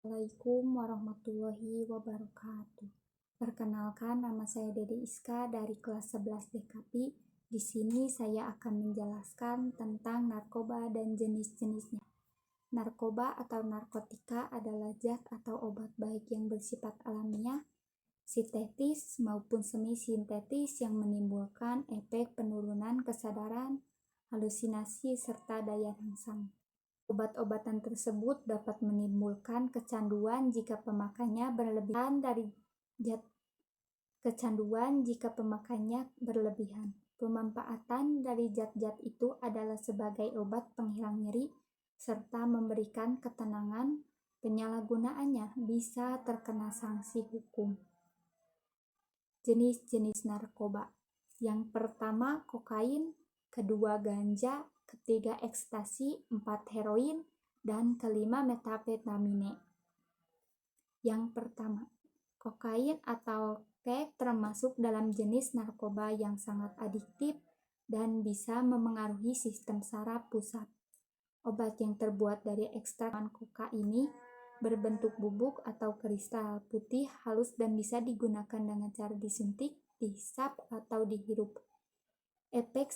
Assalamualaikum warahmatullahi wabarakatuh. Perkenalkan, nama saya Dede Iska dari kelas 11 DKPI. Di sini saya akan menjelaskan tentang narkoba dan jenis-jenisnya. Narkoba atau narkotika adalah zat atau obat baik yang bersifat alamiah, sintetis maupun semi-sintetis yang menimbulkan efek penurunan kesadaran, halusinasi, serta daya rangsang. Obat-obatan tersebut dapat menimbulkan kecanduan jika pemakainya berlebihan. Pemanfaatan dari zat-zat itu adalah sebagai obat penghilang nyeri serta memberikan ketenangan. Penyalahgunaannya bisa terkena sanksi hukum. Jenis-jenis narkoba. Yang pertama kokain, kedua ganja, ketiga ekstasi, 4 heroin, dan kelima metamfetamine. Yang pertama, kokain atau crack termasuk dalam jenis narkoba yang sangat adiktif dan bisa memengaruhi sistem saraf pusat. Obat yang terbuat dari ekstrak kokain ini berbentuk bubuk atau kristal putih halus dan bisa digunakan dengan cara disuntik, dihisap, atau dihirup. Efek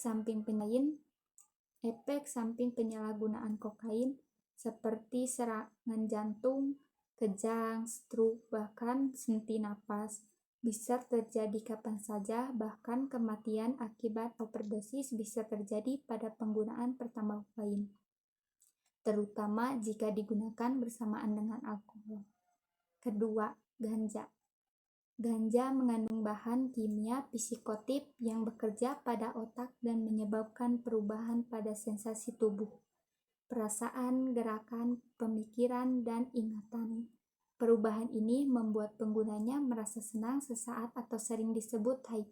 samping penyalahgunaan kokain seperti serangan jantung, kejang, stroke, bahkan henti napas bisa terjadi kapan saja. Bahkan kematian akibat overdosis bisa terjadi pada penggunaan pertama kokain, terutama jika digunakan bersamaan dengan alkohol. Kedua, ganja. Ganja mengandung bahan kimia psikoaktif yang bekerja pada otak dan menyebabkan perubahan pada sensasi tubuh, perasaan, gerakan, pemikiran, dan ingatan. Perubahan ini membuat penggunanya merasa senang sesaat atau sering disebut high.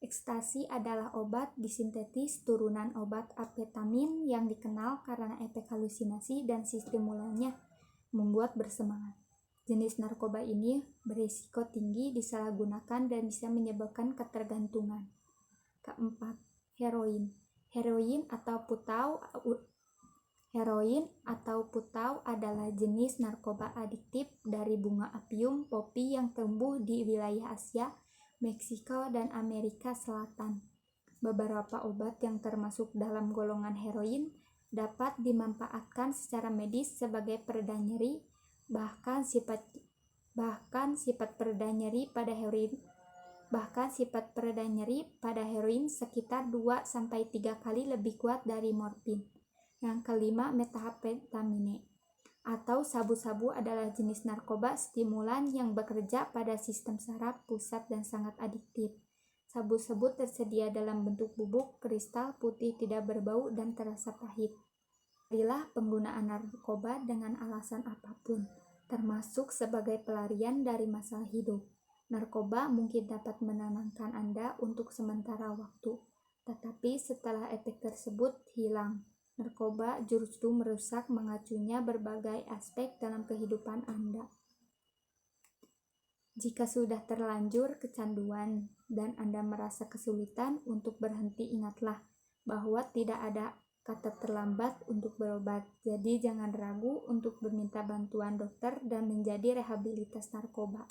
Ekstasi adalah obat disintetis turunan obat amfetamin yang dikenal karena efek halusinasi dan stimulannya membuat bersemangat. Jenis narkoba ini berisiko tinggi disalahgunakan dan bisa menyebabkan ketergantungan. Keempat, heroin. Heroin atau putau adalah jenis narkoba adiktif dari bunga opium poppy yang tumbuh di wilayah Asia, Meksiko, dan Amerika Selatan. Beberapa obat yang termasuk dalam golongan heroin dapat dimanfaatkan secara medis sebagai pereda nyeri, bahkan sifat pereda nyeri pada heroin sekitar 2-3 kali lebih kuat dari morfin. Yang kelima, metamfetamine atau sabu-sabu adalah jenis narkoba stimulan yang bekerja pada sistem saraf pusat dan sangat adiktif. Sabu-sabu tersedia dalam bentuk bubuk kristal putih tidak berbau dan terasa pahit. Hindarilah penggunaan narkoba dengan alasan apapun, termasuk sebagai pelarian dari masalah hidup. Narkoba mungkin dapat menenangkan Anda untuk sementara waktu, tetapi setelah efek tersebut hilang, narkoba justru merusak mengacunya berbagai aspek dalam kehidupan Anda. Jika sudah terlanjur kecanduan dan Anda merasa kesulitan untuk berhenti, ingatlah bahwa tidak ada kata terlambat untuk berobat. Jadi jangan ragu untuk meminta bantuan dokter dan menjadi rehabilitas narkoba.